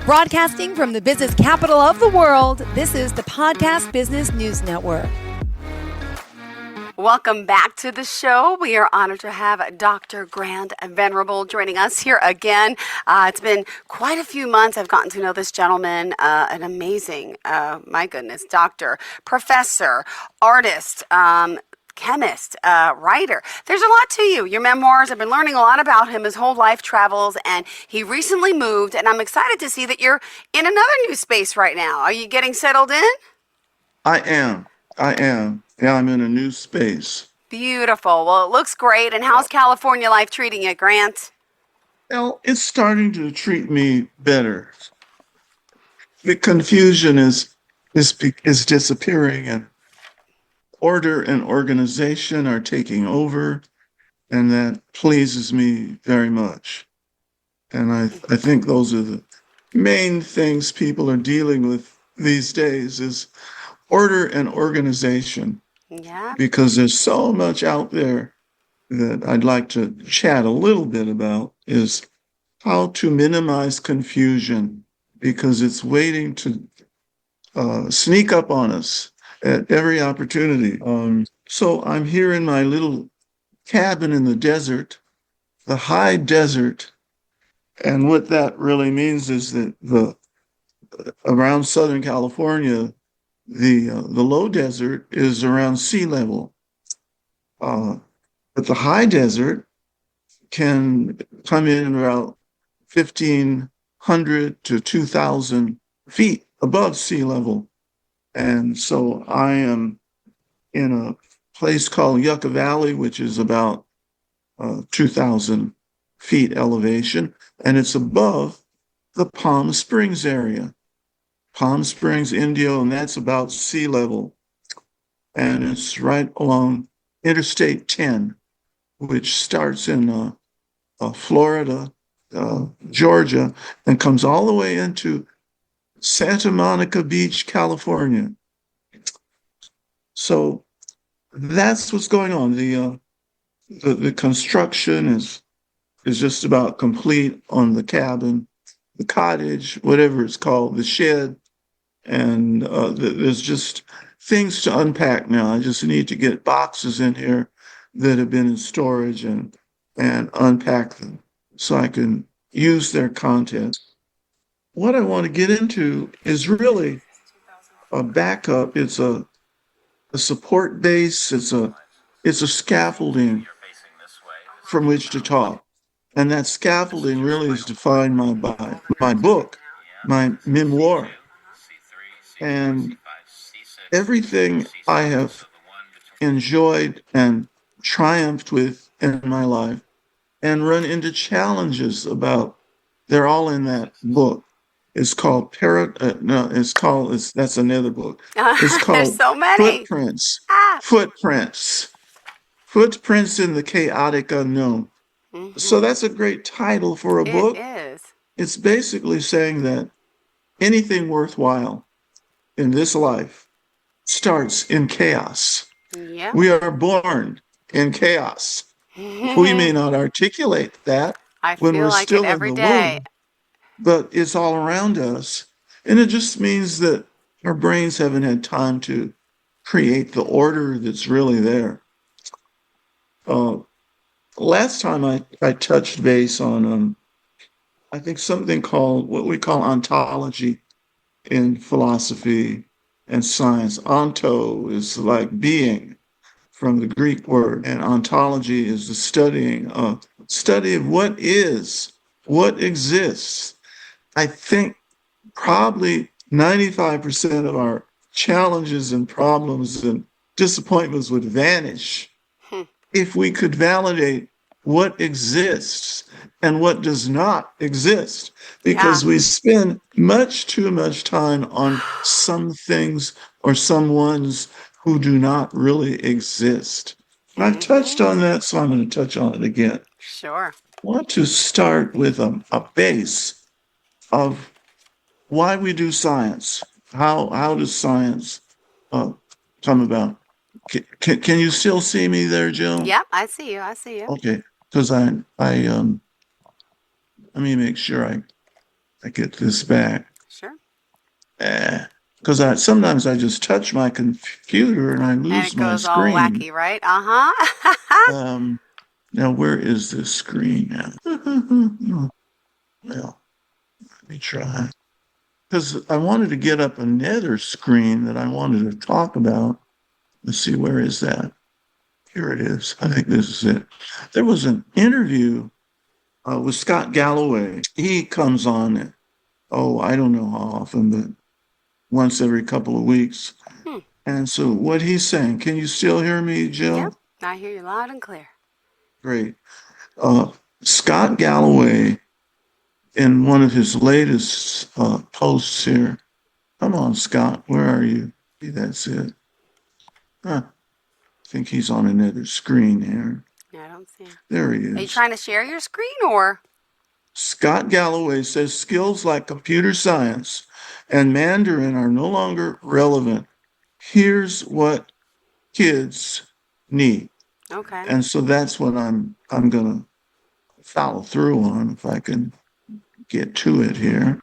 Broadcasting from the business capital of the world, this is the Podcast Business News Network. Welcome back to the show. We are honored to have Dr. Grant Venerable joining us here again. It's been quite a few months. I've gotten to know this gentleman, an amazing, my goodness, doctor, professor, artist, chemist, writer. There's a lot to you. Your memoirs, I've been learning a lot about him, his whole life travels, and he recently moved, and I'm excited to see that you're in another new space right now. Are you getting settled in? I am. Yeah, I'm in a new space. Beautiful. Well, it looks great. And how's California life treating you, Grant? Well, it's starting to treat me better. The confusion is disappearing, and order and organization are taking over, and that pleases me very much. And I think those are the main things people are dealing with these days is order and organization. Yeah. Because there's so much out there that I'd like to chat a little bit about is how to minimize confusion, because it's waiting to sneak up on us at every opportunity. So I'm here in my little cabin in the desert, the high desert. And what that really means is that around Southern California, the low desert is around sea level, but the high desert can come in about 1,500 to 2,000 feet above sea level. And so I am in a place called Yucca Valley, which is about 2,000 feet elevation, and it's above the Palm Springs area. Palm Springs, India, and that's about sea level. And it's right along Interstate 10, which starts in Florida, Georgia, and comes all the way into Santa Monica Beach, California. So that's what's going on. The construction is just about complete on the cabin, the cottage, whatever it's called, the shed. And there's just things to unpack now. I just need to get boxes in here that have been in storage and unpack them so I can use their content. What I want to get into is really a backup. It's a support base. It's a scaffolding from which to talk. And that scaffolding really is defined by my book, my memoir. And everything I have enjoyed and triumphed with in my life and run into challenges about, they're all in that book. It's called that's another book. It's called There's so many. Footprints in the Chaotic Unknown. Mm-hmm. So that's a great title for a book. It is. It's basically saying that anything worthwhile in this life starts in chaos. Yep. We are born in chaos. We may not articulate that when we're like still every in the day. womb, but it's all around us. And it just means that our brains haven't had time to create the order that's really there. Last time I touched base on, I think something called what we call ontology in philosophy and science. Onto is like being from the Greek word, and ontology is the study of what is, what exists. I think probably 95% of our challenges and problems and disappointments would vanish if we could validate what exists and what does not exist, because we spend much too much time on some things or someones who do not really exist. And I've touched on that, so I'm going to touch on it again. Sure. I want to start with a base of why we do science. How does science come about? Can you still see me there, Jill? Yep, I see you. Okay, because I let me make sure I I get this back. Sure. Because sometimes I just touch my computer and I And lose it my goes all screen. wacky, right? Uh-huh. Now, where is this screen now? Well, let me try. Because I wanted to get up another screen that I wanted to talk about. Let's see, where is that? Here it is. I think this is it. There was an interview with Scott Galloway. He comes on, I don't know how often, but once every couple of weeks. And so what he's saying, can you still hear me, Jill? Yep. I hear you loud and clear. Great. Scott Galloway, in one of his latest posts here, come on, Scott, where are you? That's it. I think he's on another screen here. Yeah, I don't see him. There he is. Are you trying to share your screen or? Scott Galloway says skills like computer science and Mandarin are no longer relevant. Here's what kids need. Okay. And so that's what I'm going to follow through on, if I can get to it here.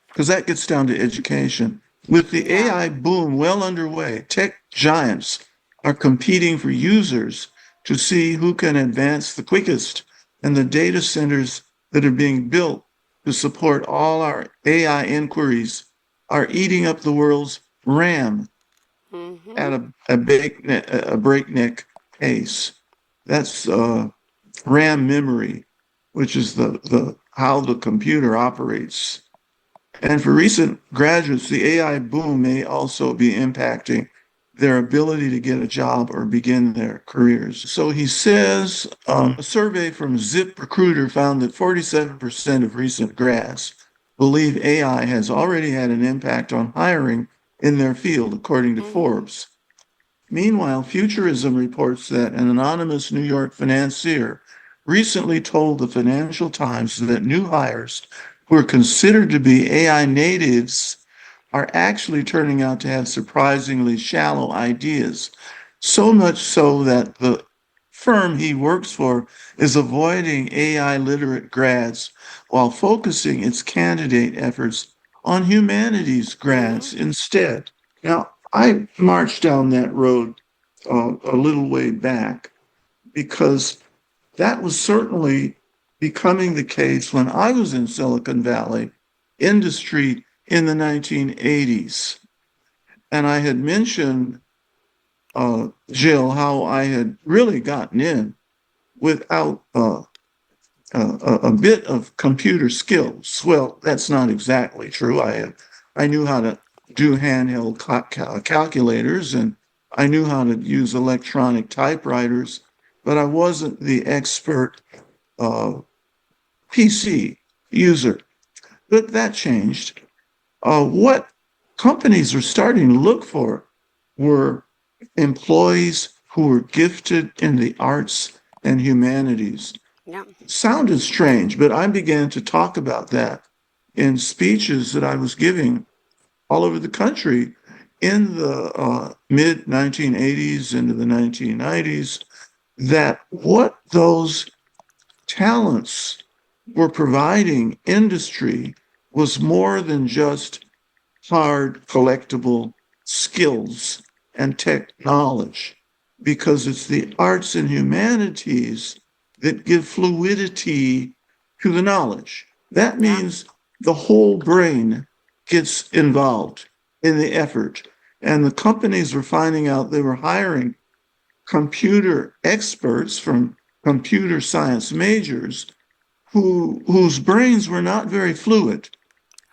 Because that gets down to education. With the AI boom well underway, tech giants are competing for users to see who can advance the quickest, and the data centers that are being built to support all our AI inquiries are eating up the world's RAM at a breakneck pace. That's RAM memory, which is the how the computer operates. And for recent graduates, the AI boom may also be impacting their ability to get a job or begin their careers. So he says a survey from ZipRecruiter found that 47% of recent grads believe AI has already had an impact on hiring in their field, according to Forbes. Meanwhile, Futurism reports that an anonymous New York financier recently told the Financial Times that new hires who are considered to be AI natives are actually turning out to have surprisingly shallow ideas, so much so that the firm he works for is avoiding AI literate grads while focusing its candidate efforts on humanities grads instead. Now, I marched down that road a little way back because that was certainly becoming the case when I was in Silicon Valley industry in the 1980s. And I had mentioned, Jill, how I had really gotten in without a bit of computer skills. Well, that's not exactly true. I knew how to do handheld calculators, and I knew how to use electronic typewriters, but I wasn't the expert PC user. But that changed. What companies were starting to look for were employees who were gifted in the arts and humanities. Yeah. Sounded strange, but I began to talk about that in speeches that I was giving all over the country in the mid 1980s into the 1990s, that what those talents were providing industry was more than just hard collectible skills and tech knowledge, because it's the arts and humanities that give fluidity to the knowledge. That means the whole brain gets involved in the effort. And the companies were finding out they were hiring computer experts from computer science majors whose brains were not very fluid.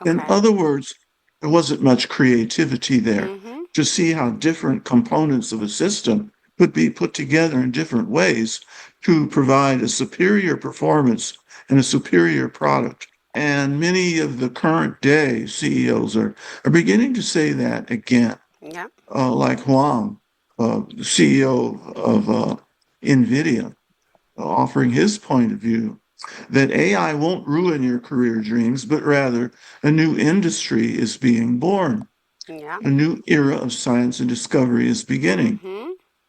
In other words, there wasn't much creativity there to see how different components of a system could be put together in different ways to provide a superior performance and a superior product. And many of the current day CEOs are beginning to say that again. Yeah. Like Huang, the CEO of NVIDIA, offering his point of view that AI won't ruin your career dreams, but rather a new industry is being born. Yeah. A new era of science and discovery is beginning.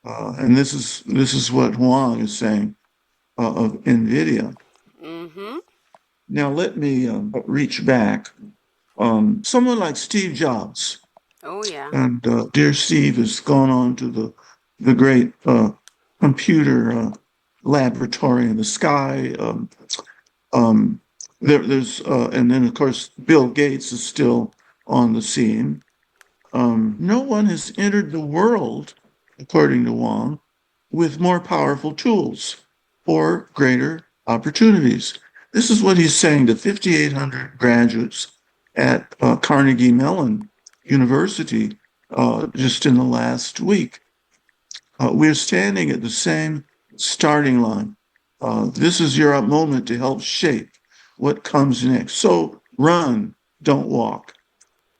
And this is what Huang is saying of NVIDIA. Now let me reach back. Someone like Steve Jobs, Oh, yeah. and dear Steve has gone on to the great computer laboratory in the sky. Um, there's and then of course Bill Gates is still on the scene. No one has entered the world, according to Wong, with more powerful tools or greater opportunities. This is what he's saying to 5,800 graduates at Carnegie Mellon University just in the last week. We're standing at the same starting line. This is your moment to help shape what comes next. So run, don't walk.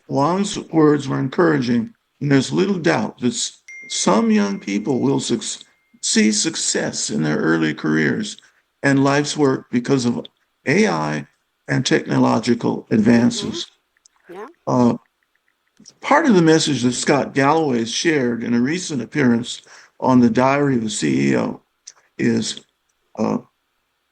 Wang's words were encouraging, and there's little doubt that some young people will see success in their early careers and life's work because of AI and technological Mm-hmm. advances. Yeah. Part of the message that Scott Galloway shared in a recent appearance on the Diary of a CEO is uh,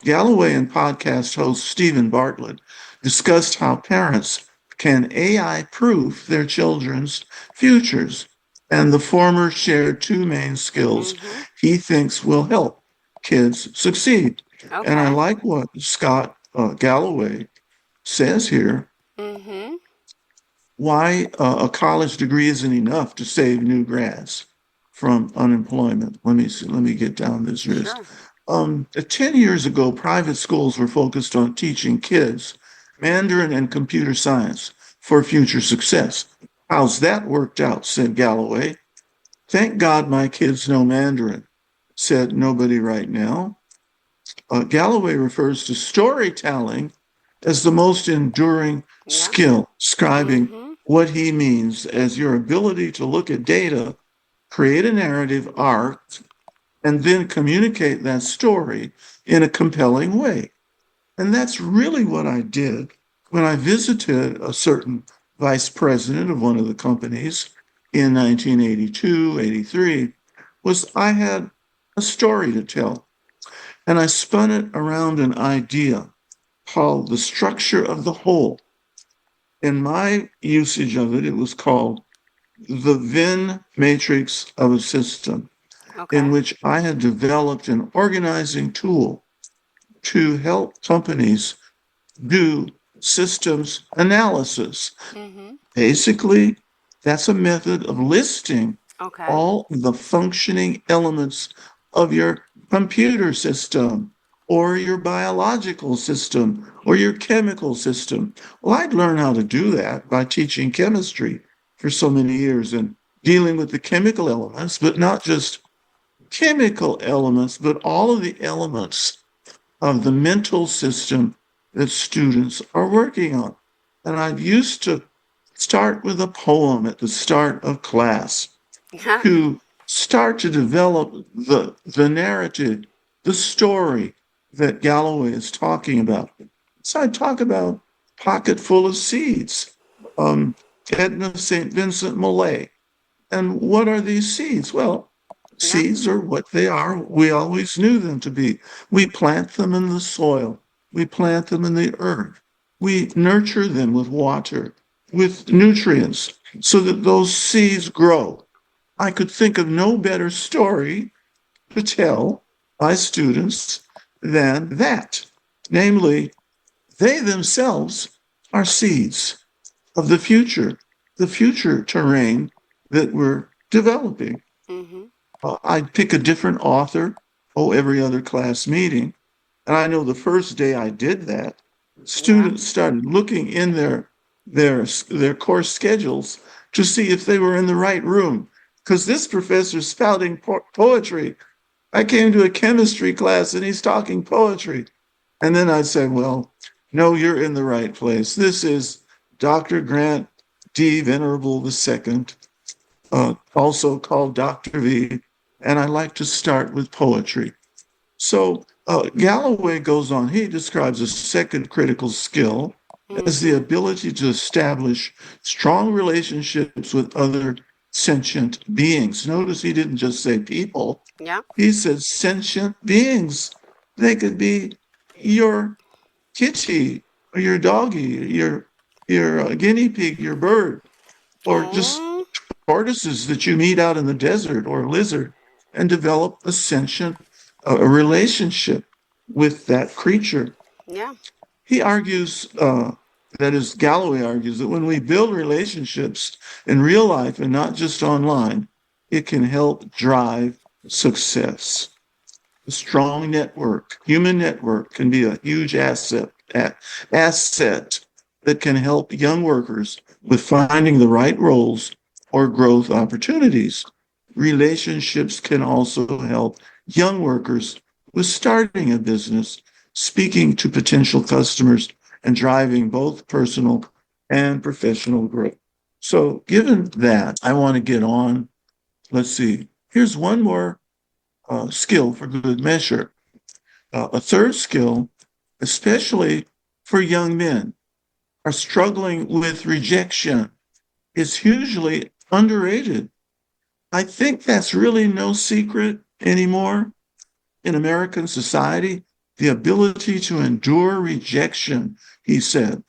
Galloway and podcast host Stephen Bartlett discussed how parents can AI proof their children's futures. And the former shared two main skills Mm-hmm. he thinks will help kids succeed. And I Okay. like what Scott Galloway says here. Mm-hmm. Why a college degree isn't enough to save new grads from unemployment. Let me see, let me get down this list. Sure. 10 years ago, private schools were focused on teaching kids Mandarin and computer science for future success. How's that worked out? Said Galloway. Thank God my kids know Mandarin, said nobody right now. Galloway refers to storytelling as the most enduring Yeah. skill, describing Mm-hmm. what he means as your ability to look at data, create a narrative arc, and then communicate that story in a compelling way. And that's really what I did when I visited a certain vice president of one of the companies in 1982, 83, was I had a story to tell. And I spun it around an idea called the structure of the whole. In my usage of it, it was called the Venn matrix of a system, in Okay. which I had developed an organizing tool to help companies do systems analysis. Mm-hmm. Basically, that's a method of listing Okay. all the functioning elements of your computer system or your biological system or your chemical system. Well, I'd learned how to do that by teaching chemistry for so many years and dealing with the chemical elements, but not just chemical elements, but all of the elements of the mental system that students are working on. And I used to start with a poem at the start of class Yeah. to start to develop the narrative, the story that Galloway is talking about. So I talk about Pocket Full of Seeds, Edna St. Vincent Millay. And what are these seeds? Well, Yeah. seeds are what they are. We always knew them to be. We plant them in the soil. We plant them in the earth. We nurture them with water, with nutrients, so that those seeds grow. I could think of no better story to tell my students than that. Namely, they themselves are seeds of the future terrain that we're developing. Mm-hmm. I'd pick a different author, every other class meeting. And I know the first day I did that, Yeah. students started looking in their course schedules to see if they were in the right room. Because this professor's spouting poetry. I came to a chemistry class and he's talking poetry. And then I said, well, no, you're in the right place. This is Dr. Grant D. Venerable II, also called Dr. V. And I like to start with poetry. So Galloway goes on, he describes a second critical skill as the Mm-hmm. ability to establish strong relationships with other sentient beings. Notice he didn't just say people, Yeah. he said sentient beings. They could be your kitty or your doggy, your guinea pig, your bird, or just Oh, tortoises that you meet out in the desert, or a lizard, and develop a sentient a relationship with that creature. yeah. He argues, that is, Galloway argues that when we build relationships in real life and not just online, it can help drive success. A strong network, human network, can be a huge asset that can help young workers with finding the right roles or growth opportunities. Relationships can also help young workers with starting a business, speaking to potential customers, and driving both personal and professional growth. So, given that, I want to get on. Let's see. Here's one more skill for good measure. A third skill, especially for young men, are struggling with rejection, is hugely underrated. I think that's really no secret anymore in American society. The ability to endure rejection, he said.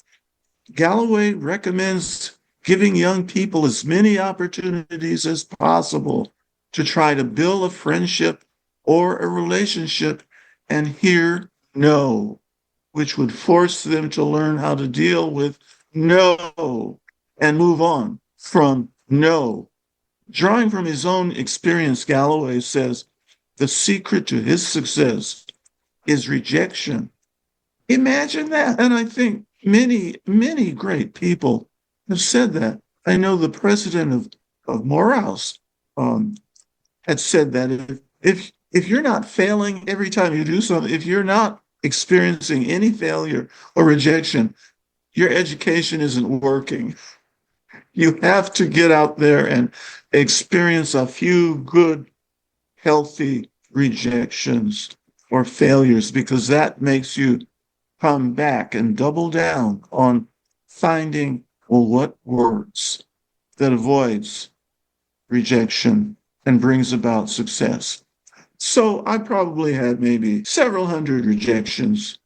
Galloway recommends giving young people as many opportunities as possible to try to build a friendship or a relationship and hear no, which would force them to learn how to deal with no and move on from no. Drawing from his own experience, Galloway says the secret to his success is rejection. Imagine that. And I think many, many great people have said that. I know the president of Morehouse had said that if you're not failing every time you do something, if you're not experiencing any failure or rejection, your education isn't working. You have to get out there and experience a few good, healthy rejections or failures, because that makes you come back and double down on finding, well, what works that avoids rejection and brings about success. So I probably had maybe several hundred rejections,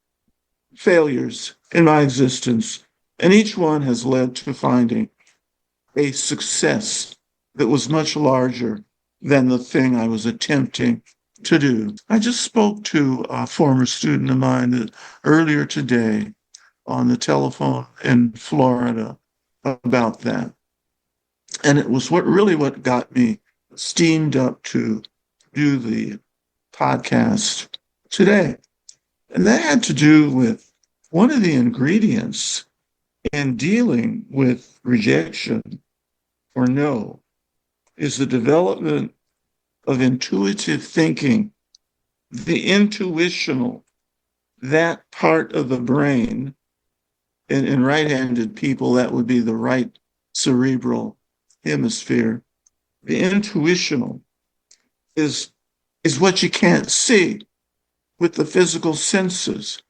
failures in my existence, and each one has led to finding a success that was much larger than the thing I was attempting to do. I just spoke to a former student of mine earlier today on the telephone in Florida about that. And it was what got me steamed up to do the podcast today. And that had to do with one of the ingredients in dealing with rejection or no is the development of intuitive thinking, the intuitional, that part of the brain. In right-handed people, that would be the right cerebral hemisphere. The intuitional is what you can't see with the physical senses.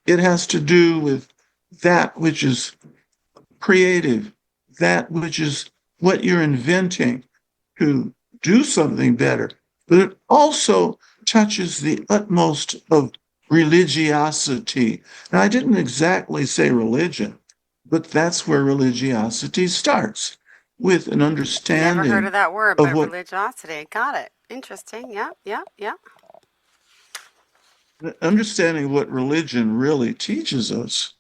It has to do with that which is creative, that which is what you're inventing to do something better. But it also touches the utmost of religiosity. Now, I didn't exactly say religion, but that's where religiosity starts, with an Never heard understanding of that word, of but what religiosity. Got it. Interesting. Yeah, yeah, yeah. understanding what religion really teaches us.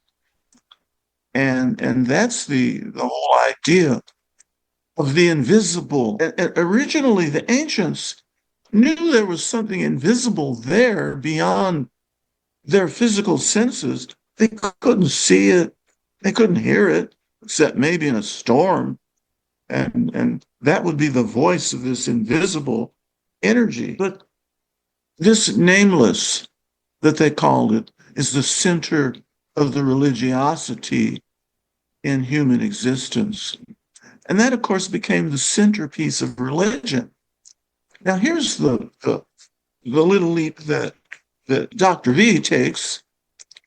And that's the whole idea of the invisible. And originally, the ancients knew there was something invisible there beyond their physical senses. They couldn't see it, they couldn't hear it, except maybe in a storm. And that would be the voice of this invisible energy. But this nameless, that they called it, is the center of the religiosity in human existence. And that, of course, became the centerpiece of religion. Now, here's the little leap that Dr. V takes,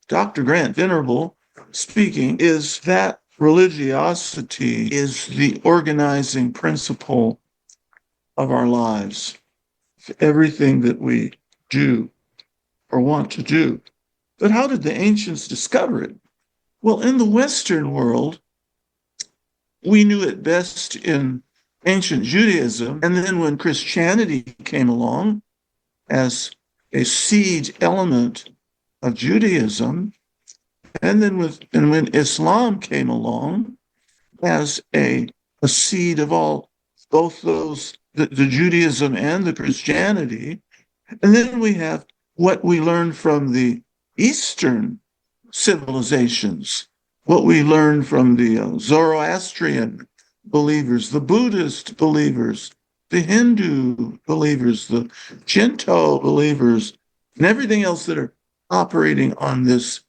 Dr. Grant Venerable speaking, is that religiosity is the organizing principle of our lives, everything that we do or want to do. But how did the ancients discover it? Well, in the Western world, we knew it best in ancient Judaism. And then when Christianity came along as a seed element of Judaism, and then when Islam came along as a seed of all, both those, the Judaism and the Christianity, and then we have what we learned from the Eastern civilizations, what we learned from the Zoroastrian believers, the Buddhist believers, the Hindu believers, the Shinto believers, and everything else that are operating on this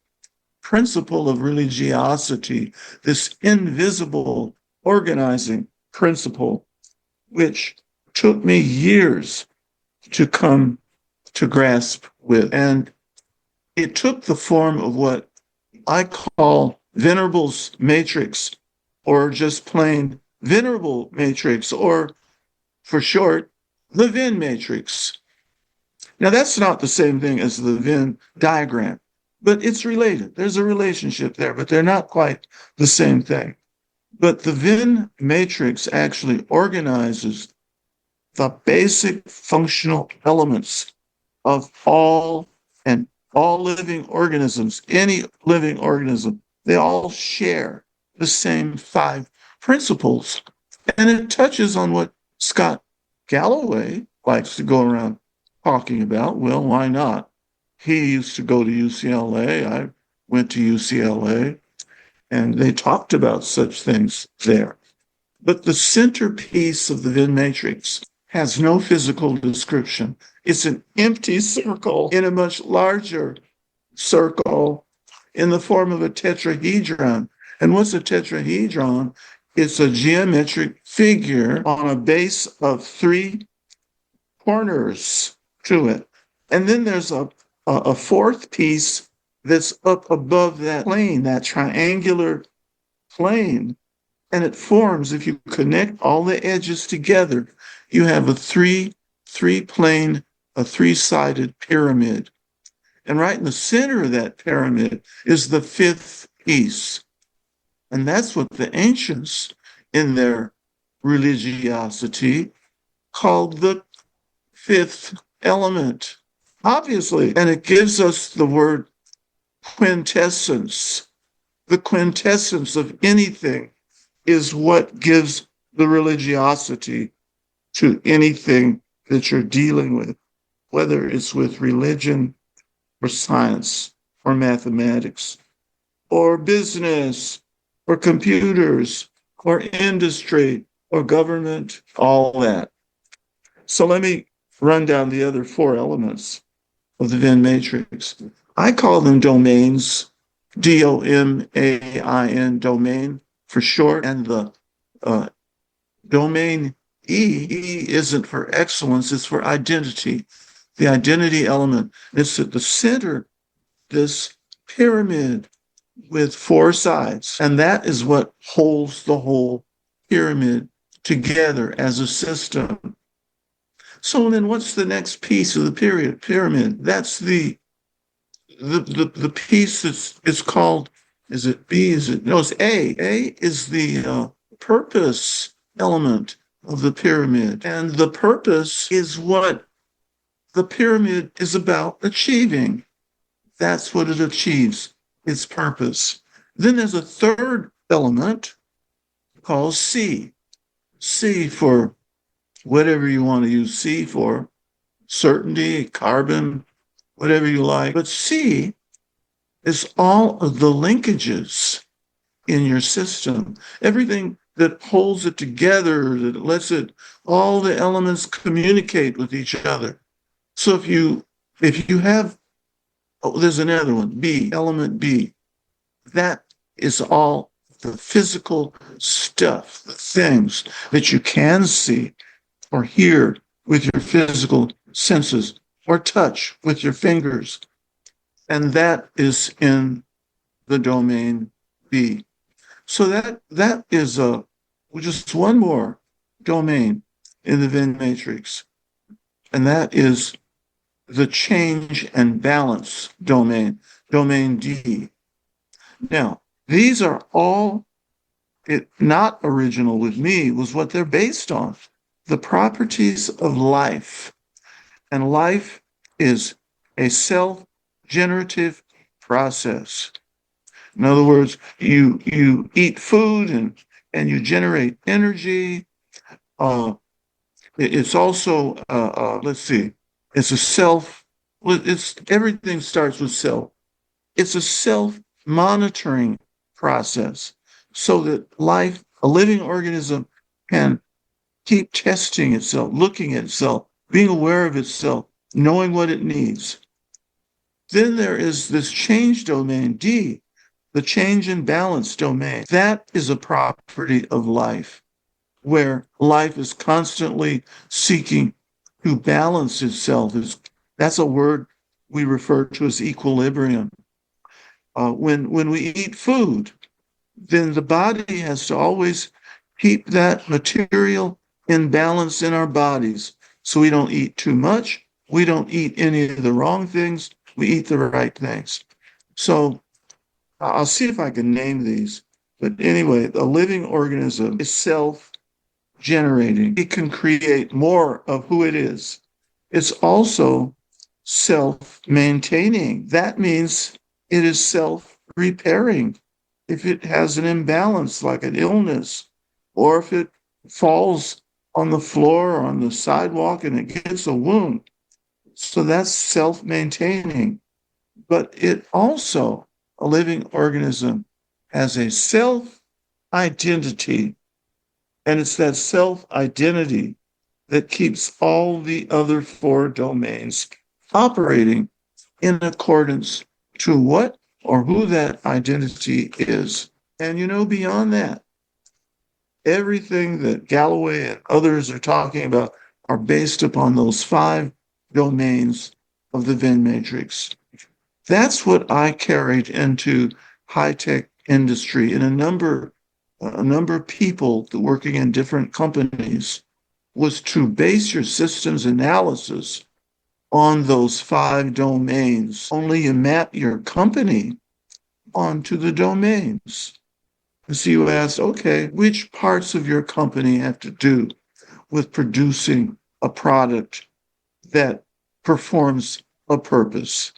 principle of religiosity, this invisible organizing principle, which took me years to come to grasp with. And it took the form of what I call Venerable's matrix, or just plain Venerable matrix, or for short, the Venn matrix. Now, that's not the same thing as the Venn diagram, but it's related. There's a relationship there, but they're not quite the same thing. But the Venn matrix actually organizes the basic functional elements of all living organisms. Any living organism, they all share the same 5 principles. And it touches on what Scott Galloway likes to go around talking about. Well, why not? He used to go to UCLA. I went to UCLA, and they talked about such things there. But the centerpiece of the Venn matrix has no physical description. It's an empty circle in a much larger circle in the form of a tetrahedron. And what's a tetrahedron? It's a geometric figure on a base of 3 corners to it. And then there's a 4th piece that's up above that plane, that triangular plane. And it forms, if you connect all the edges together, you have a three-plane, a 3-sided pyramid. And right in the center of that pyramid is the 5th piece. And that's what the ancients, in their religiosity, called the 5th element, obviously. And it gives us the word quintessence. The quintessence of anything is what gives the religiosity to anything that you're dealing with, whether it's with religion or science or mathematics or business or computers or industry or government, all that. So let me run down the other 4 elements of the Venn matrix. I call them domains, DOMAIN, domain for short, and the domain E isn't for excellence, it's for identity, the identity element. It's at the center, this pyramid with 4 sides, and that is what holds the whole pyramid together as a system. So then what's the next piece of the pyramid? That's the piece that's called, is it B? No, it's A. A is the purpose element of the pyramid. And the purpose is what the pyramid is about achieving. That's what it achieves, its purpose. Then there's a 3rd element called C. C for whatever you want to use C for, certainty, carbon, whatever you like. But C is all of the linkages in your system. Everything that holds it together, that lets it, all the elements communicate with each other. So if you have, there's another one, B, element B. That is all the physical stuff, the things that you can see or hear with your physical senses or touch with your fingers. And that is in the domain B. So that is just one more domain in the Venn matrix. And that is the change and balance domain, domain D. Now, These are all not original with me, was what they're based on. The properties of life. And life is a self-generative process. In other words, you eat food and you generate energy. It's also let's see, it's a self. It's everything starts with self. It's a self-monitoring process, so that life, a living organism, can keep testing itself, looking at itself, being aware of itself, knowing what it needs. Then there is this change domain, D, the change in balance domain. That is a property of life, where life is constantly seeking to balance itself. That's a word we refer to as equilibrium. When we eat food, then the body has to always keep that material in balance in our bodies. So we don't eat too much. We don't eat any of the wrong things. We eat the right things. So I'll see if I can name these. But anyway, a living organism is self-generating. It can create more of who it is. It's also self-maintaining. That means it is self-repairing. If it has an imbalance, like an illness, or if it falls on the floor or on the sidewalk and it gets a wound. So that's self-maintaining. But it also, a living organism, has a self-identity. And it's that self-identity that keeps all the other four domains operating in accordance to what or who that identity is. And beyond that, everything that Galloway and others are talking about are based upon those 5 domains of the Venn matrix. That's what I carried into high-tech industry, and a number of people working in different companies, was to base your systems analysis on those 5 domains. Only you map your company onto the domains. And so you ask, okay, which parts of your company have to do with producing a product that performs a purpose?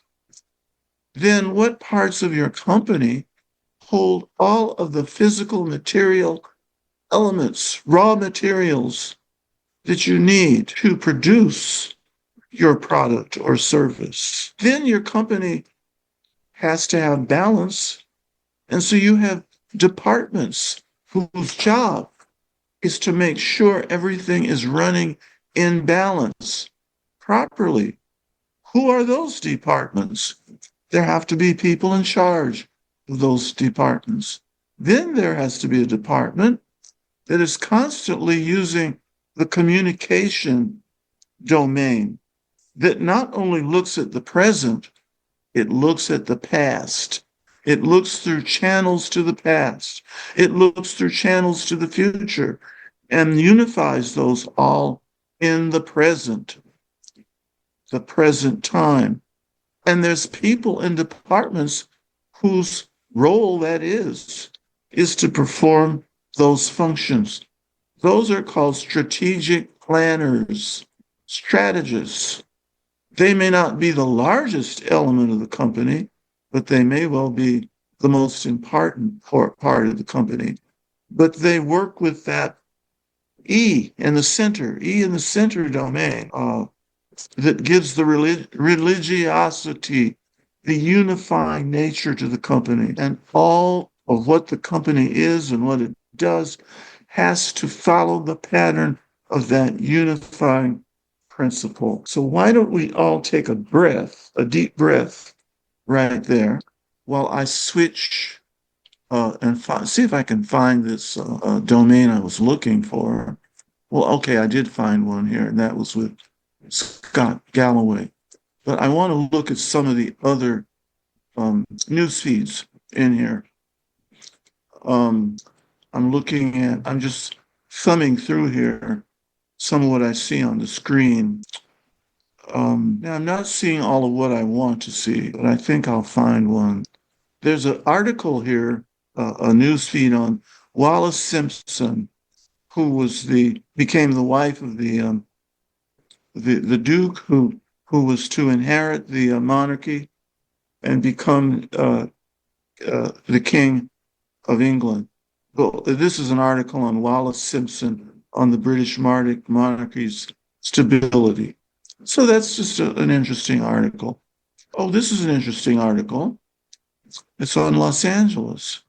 Then what parts of your company hold all of the physical material elements, raw materials that you need to produce your product or service? Then your company has to have balance. And so you have departments whose job is to make sure everything is running in balance properly. Who are those departments? There have to be people in charge of those departments. Then there has to be a department that is constantly using the communication domain, that not only looks at the present, it looks at the past. It looks through channels to the past. It looks through channels to the future and unifies those all in the present time. And there's people in departments whose role that is to perform those functions. Those are called strategic planners, strategists. They may not be the largest element of the company, but they may well be the most important part of the company. But they work with that E in the center domain, that gives the religiosity, the unifying nature to the company. And all of what the company is and what it does has to follow the pattern of that unifying principle. So why don't we all take a deep breath right there, while I switch and see if I can find this domain I was looking for. Well, okay, I did find one here, and that was with Scott Galloway. But I want to look at some of the other news feeds in here. I'm just thumbing through here some of what I see on the screen. Now, I'm not seeing all of what I want to see, but I think I'll find one. There's an article here a news feed on Wallace Simpson, who became the wife of the Duke who was to inherit the monarchy and become the King of England. Well, this is an article on Wallace Simpson on the British monarchy's stability. So that's just an interesting article. Oh, this is an interesting article. It's on Los Angeles.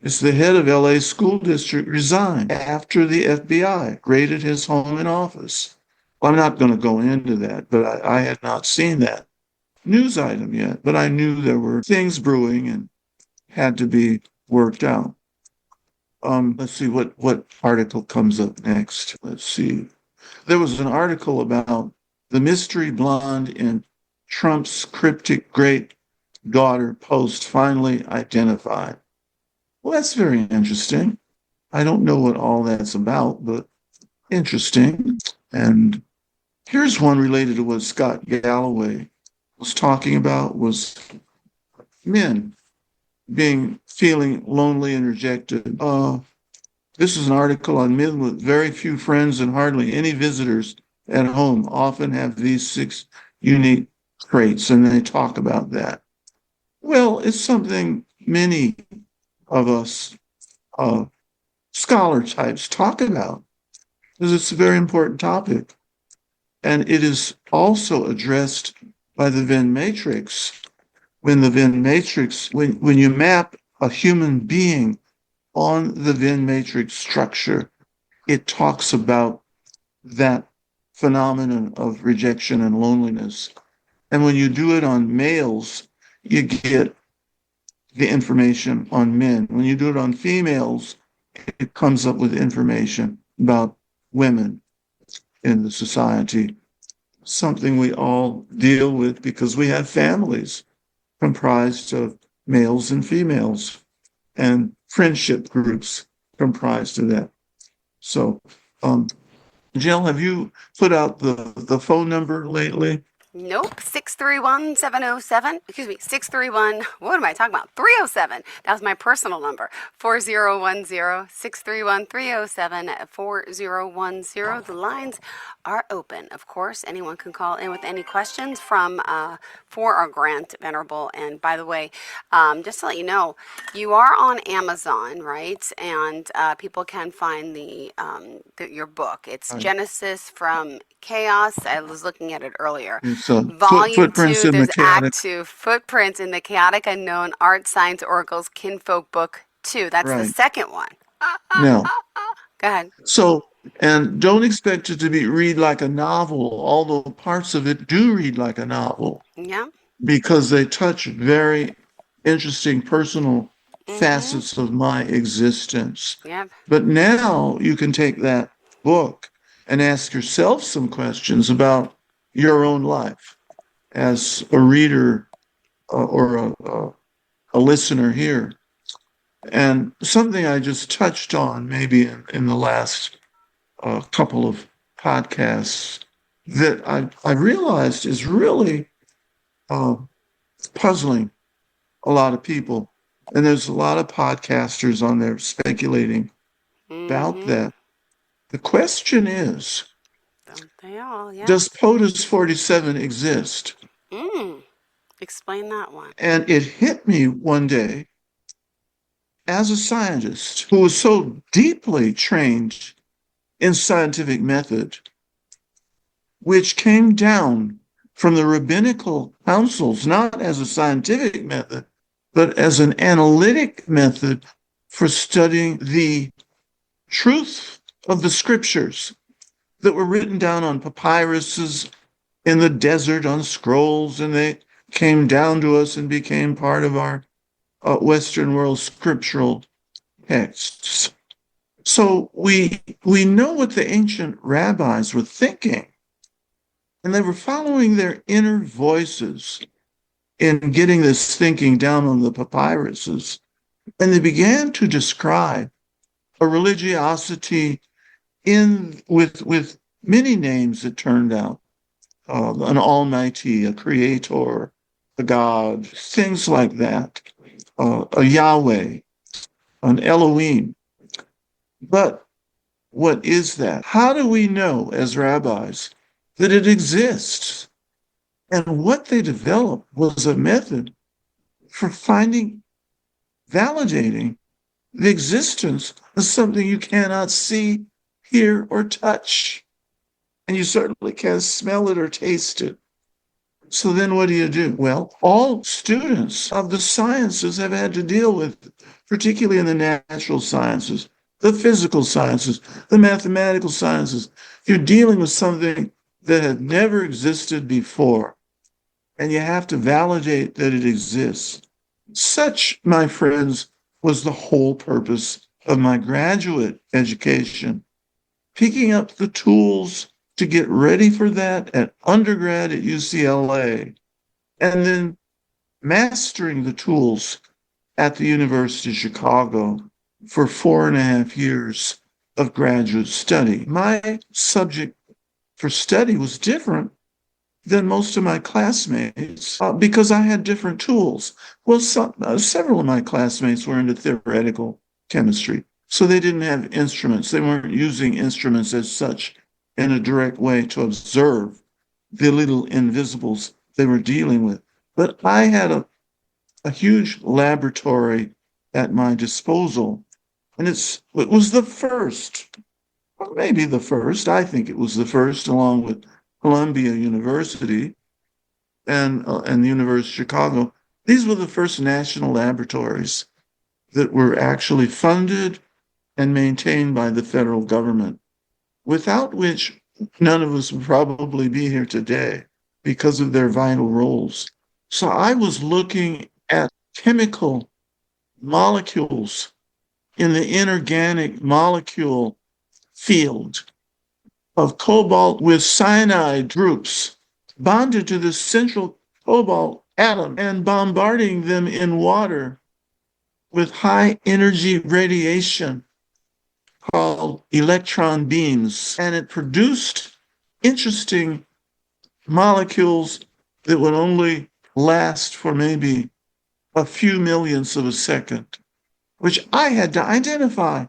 It's the head of LA school district resigned after the FBI raided his home and office. Well, I'm not going to go into that, but I had not seen that news item yet, but I knew there were things brewing and had to be worked out. Let's see what article comes up next. Let's see. There was an article about the mystery blonde in Trump's cryptic great daughter post finally identified. Well, that's very interesting. I don't know what all that's about, but interesting. And here's one related to what Scott Galloway was talking about, was men feeling lonely and rejected. This is an article on men with very few friends and hardly any visitors at home often have these 6 unique traits, and they talk about that. Well, it's something many of us scholar types talk about, because it's a very important topic. And it is also addressed by the Venn matrix. When you map a human being on the Venn matrix structure, it talks about that phenomenon of rejection and loneliness. And when you do it on males, you get the information on men. When you do it on females, it comes up with information about women in the society, something we all deal with because we have families comprised of males and females and friendship groups comprised of that. So, Jill, have you put out the phone number lately? Nope. 631-707. Excuse me, 631. What am I talking about? 307. That was my personal number. 4010-631-307-4010. The lines are open. Of course, anyone can call in with any questions for our grant, Venerable. And by the way, just to let you know, you are on Amazon, right? And people can find your book. It's Genesis from Chaos. I was looking at it earlier. Volume Footprints 2, in there's the Chaotic. Act 2, Footprints in the Chaotic Unknown, Art, Science, Oracles, Kinfolk Book 2. That's the second one. No. Go ahead. So, and don't expect it to read like a novel, although parts of it do read like a novel. Yeah. Because they touch very interesting personal facets of my existence. Yeah. But now you can take that book and ask yourself some questions about your own life as a reader or a listener here. And something I just touched on maybe in the last couple of podcasts that I realized is really puzzling a lot of people. And there's a lot of podcasters on there speculating about that. The question is, Don't they all? Yeah. does POTUS 47 exist? Explain that one. And it hit me one day as a scientist who was so deeply trained in scientific method, which came down from the rabbinical councils, not as a scientific method, but as an analytic method for studying the truth of the scriptures that were written down on papyruses in the desert on scrolls, and they came down to us and became part of our Western world scriptural texts. So we know what the ancient rabbis were thinking, and they were following their inner voices in getting this thinking down on the papyruses, and they began to describe a religiosity with many names, it turned out, an almighty, a creator, a God, things like that, a Yahweh. an Elohim. But what is that? How do we know as rabbis that it exists? And what they developed was a method for validating the existence of something you cannot see, hear, or touch. And you certainly can't smell it or taste it. So then what do? Well, all students of the sciences have had to deal with, particularly in the natural sciences, the physical sciences, the mathematical sciences. You're dealing with something that had never existed before, and you have to validate that it exists. Such, my friends, was the whole purpose of my graduate education. Picking up the tools to get ready for that at undergrad at UCLA, and then mastering the tools at the University of Chicago for 4.5 years of graduate study. My subject for study was different than most of my classmates because I had different tools. Well, several of my classmates were into theoretical chemistry, so they didn't have instruments. They weren't using instruments as such in a direct way to observe the little invisibles they were dealing with. But I had a huge laboratory at my disposal, and it was the first, or maybe the first, I think it was the first, along with Columbia University and the University of Chicago. These were the first national laboratories that were actually funded and maintained by the federal government, without which none of us would probably be here today because of their vital roles. So I was looking at chemical molecules in the inorganic molecule field of cobalt with cyanide groups bonded to the central cobalt atom and bombarding them in water with high energy radiation called electron beams. And it produced interesting molecules that would only last for maybe a few millionths of a second, which I had to identify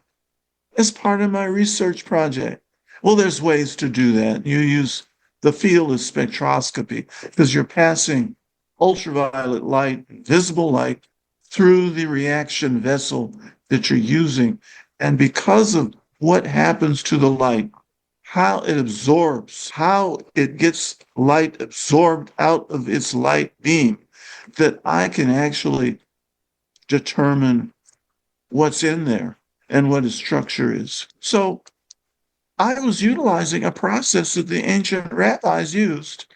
as part of my research project. Well, there's ways to do that. You use the field of spectroscopy because you're passing ultraviolet light, visible light, through the reaction vessel that you're using. And because of what happens to the light, how it absorbs, how it gets light absorbed out of its light beam, that I can actually determine what's in there and what its structure is. So I was utilizing a process that the ancient rabbis used,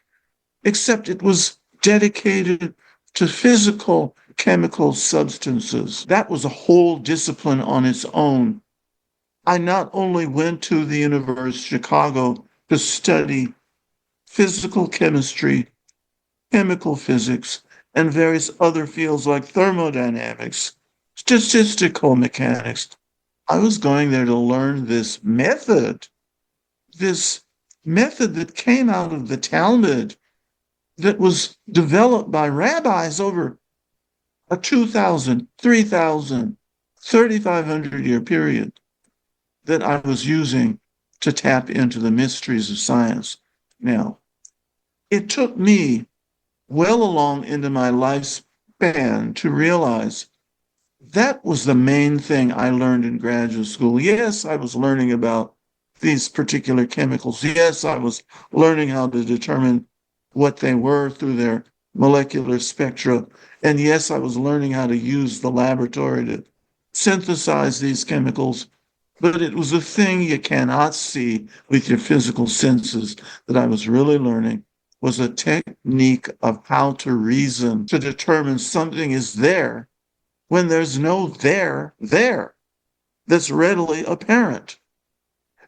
except it was dedicated to physical chemical substances. That was a whole discipline on its own. I not only went to the University of Chicago to study physical chemistry, chemical physics, and various other fields like thermodynamics, statistical mechanics. I was going there to learn this method that came out of the Talmud, that was developed by rabbis over a 2,000, 3,000, 3,500 year period, that I was using to tap into the mysteries of science. Now, it took me well along into my lifespan to realize that was the main thing I learned in graduate school. Yes, I was learning about these particular chemicals. Yes, I was learning how to determine what they were through their molecular spectra. And yes, I was learning how to use the laboratory to synthesize these chemicals. But it was a thing you cannot see with your physical senses that I was really learning, was a technique of how to reason to determine something is there when there's no there that's readily apparent.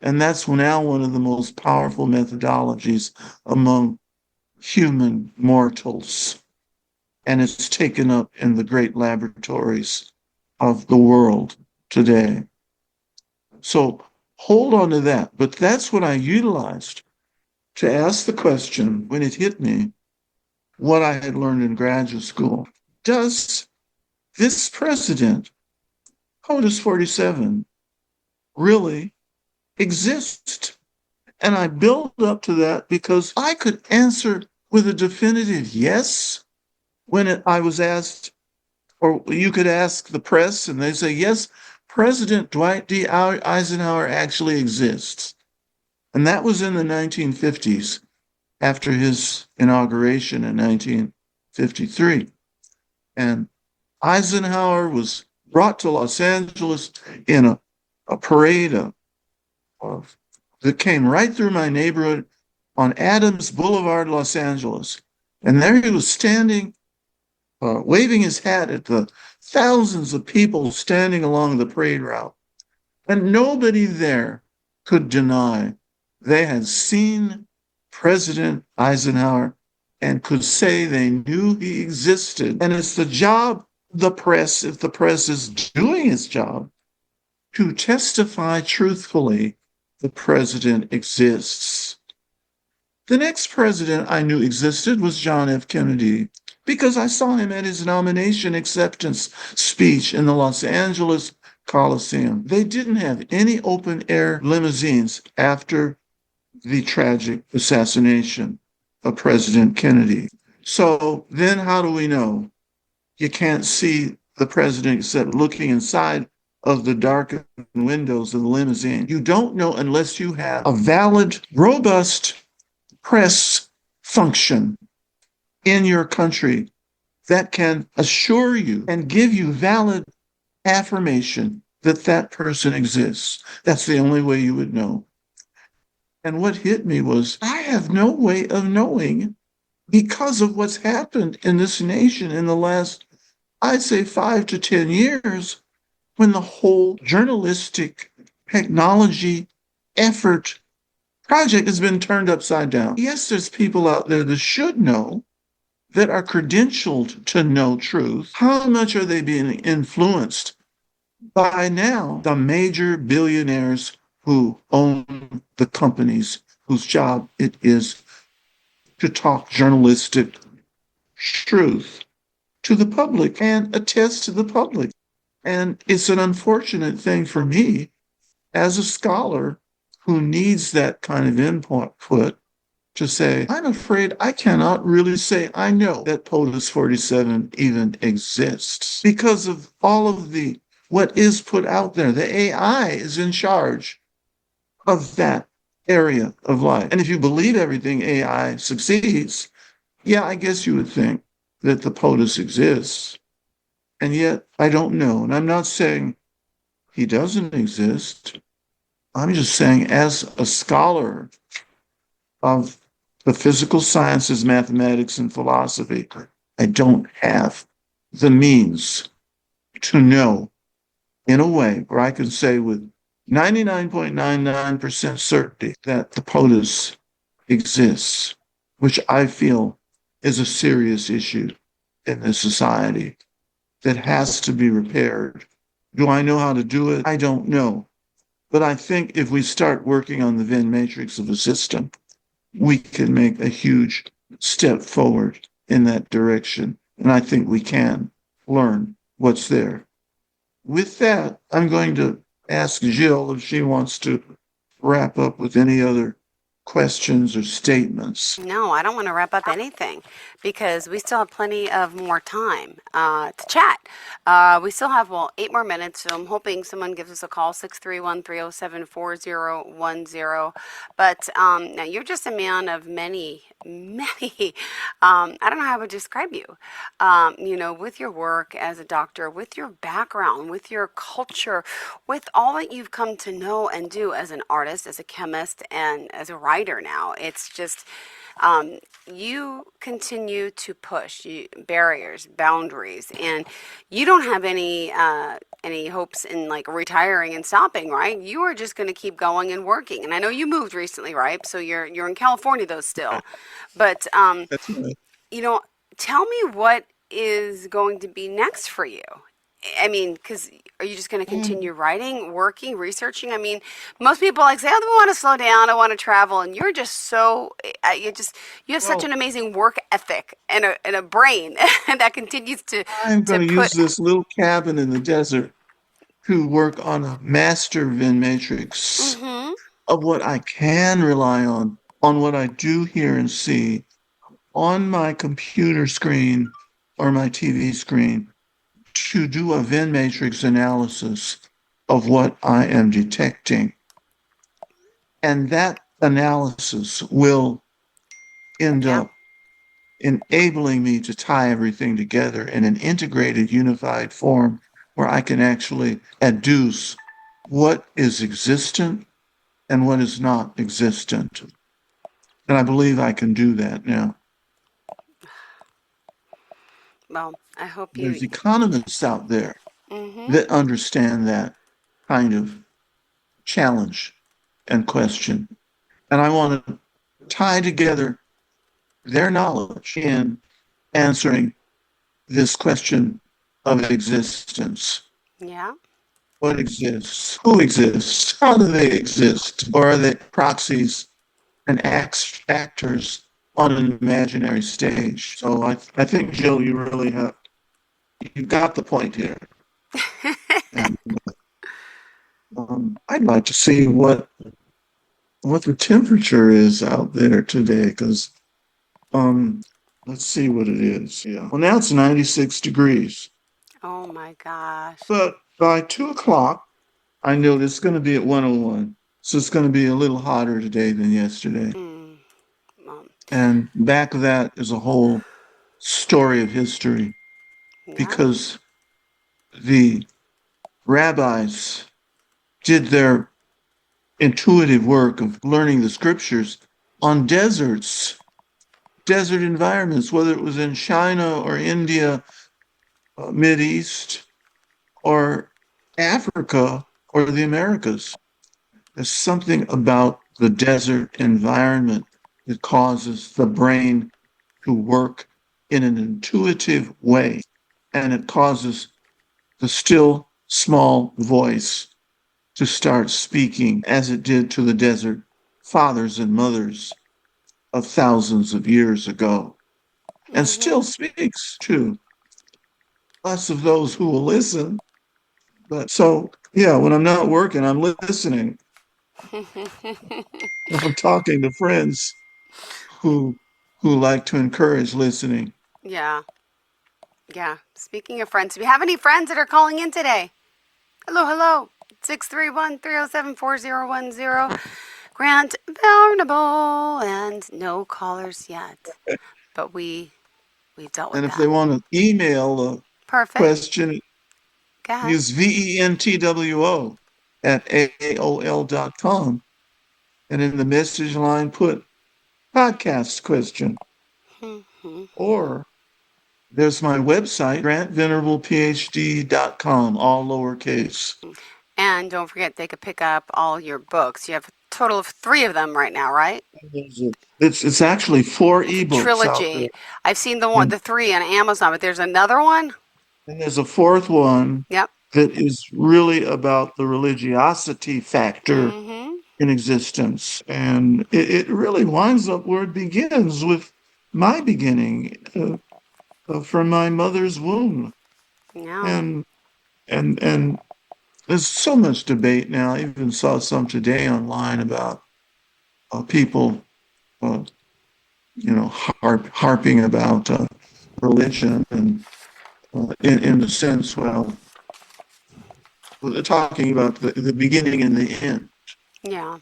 And that's now one of the most powerful methodologies among human mortals. And it's taken up in the great laboratories of the world today. So hold on to that. But that's what I utilized to ask the question when it hit me, what I had learned in graduate school. Does this president POTUS 47 really exist? And I built up to that because I could answer with a definitive yes when I was asked, or you could ask the press and they say, yes, President Dwight D. Eisenhower actually exists. And that was in the 1950s after his inauguration in 1953. And Eisenhower was brought to Los Angeles in a parade that came right through my neighborhood on Adams Boulevard, Los Angeles. And there he was standing, waving his hat at the thousands of people standing along the parade route. And nobody there could deny they had seen President Eisenhower and could say they knew he existed. And it's the job of the press, if the press is doing its job, to testify truthfully the president exists. The next president I knew existed was John F. Kennedy, because I saw him at his nomination acceptance speech in the Los Angeles Coliseum. They didn't have any open air limousines after the tragic assassination of President Kennedy. So then how do we know? You can't see the president except looking inside of the darkened windows of the limousine. You don't know unless you have a valid, robust press function in your country that can assure you and give you valid affirmation that that person exists. That's the only way you would know. And what hit me was, I have no way of knowing because of what's happened in this nation in the last, I'd say, 5 to 10 years, when the whole journalistic technology effort project has been turned upside down. Yes, there's people out there that should know, that are credentialed to know truth. How much are they being influenced by now the major billionaires who own the companies whose job it is to talk journalistic truth to the public and attest to the public? And it's an unfortunate thing for me as a scholar who needs that kind of input to say, I'm afraid I cannot really say I know that POTUS 47 even exists because of all of what is put out there. The AI is in charge of that area of life. And if you believe everything AI succeeds, yeah, I guess you would think that the POTUS exists. And yet I don't know. And I'm not saying he doesn't exist. I'm just saying, as a scholar of the physical sciences, mathematics, and philosophy, I don't have the means to know in a way where I can say with 99.99% certainty that the POTUS exists, which I feel is a serious issue in this society that has to be repaired. Do I know how to do it? I don't know. But I think if we start working on the Venn matrix of the system, we can make a huge step forward in that direction. And I think we can learn what's there. With that, I'm going to ask Jill if she wants to wrap up with any other questions or statements. No, I don't want to wrap up anything because we still have plenty of more time to chat. We still have, 8 more minutes, so I'm hoping someone gives us a call, 631-307-4010. But now you're just a man of many, I don't know how I would describe you, with your work as a doctor, with your background, with your culture, with all that you've come to know and do as an artist, as a chemist, and as a writer now. It's just, you continue to push barriers, boundaries, and you don't have any hopes in like retiring and stopping, right? You are just going to keep going and working. And I know you moved recently, right? So you're in California though still, but That's right. tell me what is going to be next for you. I mean, because are you just going to continue writing, working, researching? I mean, most people say, "Oh, I want to slow down. I want to travel," and you're just so you have such an amazing work ethic and a brain that continues to I'm going to use put. this little cabin in the desert to work on a master VIN matrix Mm-hmm. of what I can rely on what I do hear and see on my computer screen or my TV screen to do a VIN matrix analysis of what I am detecting. And that analysis will end Yeah. up enabling me to tie everything together in an integrated, unified form where I can actually adduce what is existent and what is not existent. And I believe I can do that now. Well, I hope you. There's economists out there Mm-hmm. that understand that kind of challenge and question. And I want to tie together their knowledge in answering this question of existence. Yeah. What exists? Who exists? How do they exist? Or are they proxies and actors on an imaginary stage? So I think, Jill, you've got the point here. And I'd like to see what the temperature is out there today, because let's see what it is. Yeah. Well, now it's 96 degrees. Oh my gosh. But by 2 o'clock, I know it's going to be at 101. So it's going to be a little hotter today than yesterday. Mm. Well, And back of that is a whole story of history yeah. because the rabbis did their intuitive work of learning the scriptures on deserts, desert environments, whether it was in China or India, Mideast, or Africa or the Americas. There's something about the desert environment that causes the brain to work in an intuitive way, and it causes the still small voice to start speaking as it did to the desert fathers and mothers of thousands of years ago, and still Mm-hmm. speaks to us of those who will listen. But so, yeah, when I'm not working, I'm listening. I'm talking to friends who like to encourage listening. Yeah. Yeah. Speaking of friends, do we have any friends that are calling in today? Hello, hello. 631-307-4010. Grant Venerable, and no callers yet. But we've dealt with And if they that. want to email a Perfect. question, Go ahead. use VENTWO at AOL.com. And in the message line, put podcast question. Or there's my website, grantvenerablephd.com, all lowercase. And don't forget, they could pick up all your books. You have a total of 3 of them right now, right? It's actually 4 ebooks out there. Trilogy. I've seen And, the 3 on Amazon, but there's another one. and there's a 4th one Yep. that is really about the religiosity factor Mm-hmm. in existence. And it really winds up where it begins with my beginning from my mother's womb. Yeah. And and there's so much debate now. I even saw some today online about people, uh, harping about religion and in the sense, well, they're talking about the beginning and the end. Yeah.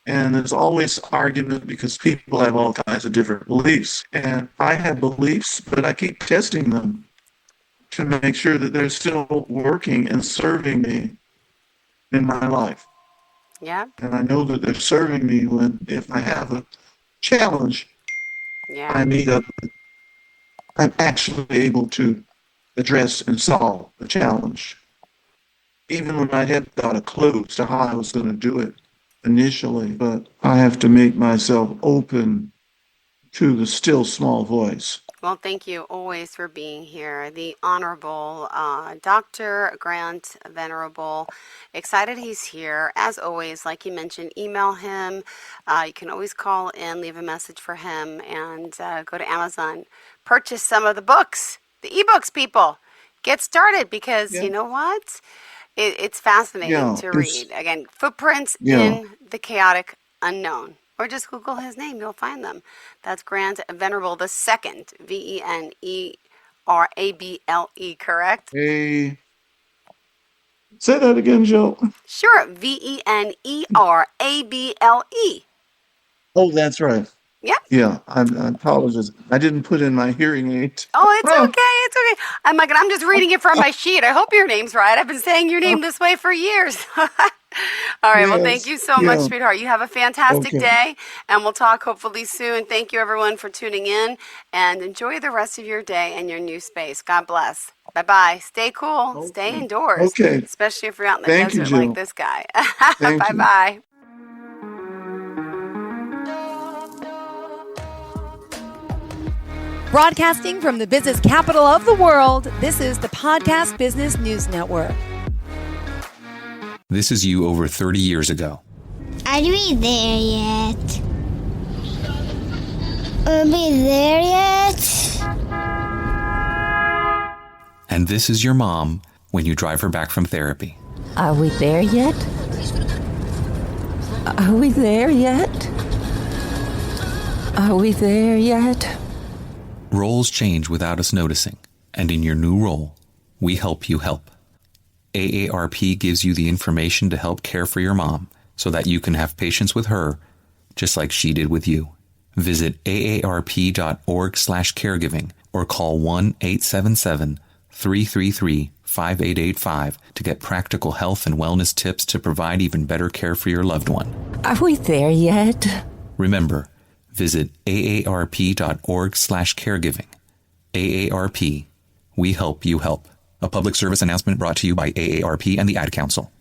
And there's always argument because people have all kinds of different beliefs. And I have beliefs, but I keep testing them to make sure that they're still working and serving me in my life. Yeah. And I know that they're serving me if I have a challenge, Yeah. I meet up, I'm actually able to address and solve the challenge. Even when I had got a clue as to how I was going to do it initially, but I have to make myself open to the still small voice. Well, thank you always for being here. The Honorable Dr. Grant Venerable. Excited he's here. As always, like you mentioned, email him. You can always call in, leave a message for him, and go to Amazon. Purchase some of the books, the ebooks, people. Get started because Yeah. you know what? It's fascinating Yeah, to it's read. Again, Footprints yeah. in the Chaotic Unknown. Or just Google his name, you'll find them. That's Grant Venerable the Second, Venerable, correct? Hey, say that again, Joe. Sure, Venerable. Oh, that's right. Yep. Yeah, I apologize. I didn't put in my hearing aid. Oh, it's okay. It's okay. I'm like, I'm just reading it from my sheet. I hope your name's right. I've been saying your name this way for years. All right. Well, thank Yes. you so much, Yeah. sweetheart. You have a fantastic Okay. day, and we'll talk hopefully soon. Thank you, everyone, for tuning in, and enjoy the rest of your day and your new space. God bless. Bye-bye. Stay cool. Stay Okay. indoors, Okay. especially if you're out in the Thank you, desert like Jill. this guy. Thank you. Bye-bye. Broadcasting from the business capital of the world, this is the Podcast Business News Network. This is you over 30 years ago. Are we there yet? Are we there yet? And this is your mom when you drive her back from therapy. Are we there yet? Are we there yet? Are we there yet? Roles change without us noticing, and in your new role, we help you help. AARP gives you the information to help care for your mom so that you can have patience with her just like she did with you. Visit aarp.org/caregiving or call 1-877-333-5885 to get practical health and wellness tips to provide even better care for your loved one. Are we there yet? Remember, visit aarp.org/caregiving. AARP, we help you help. A public service announcement brought to you by AARP and the Ad Council.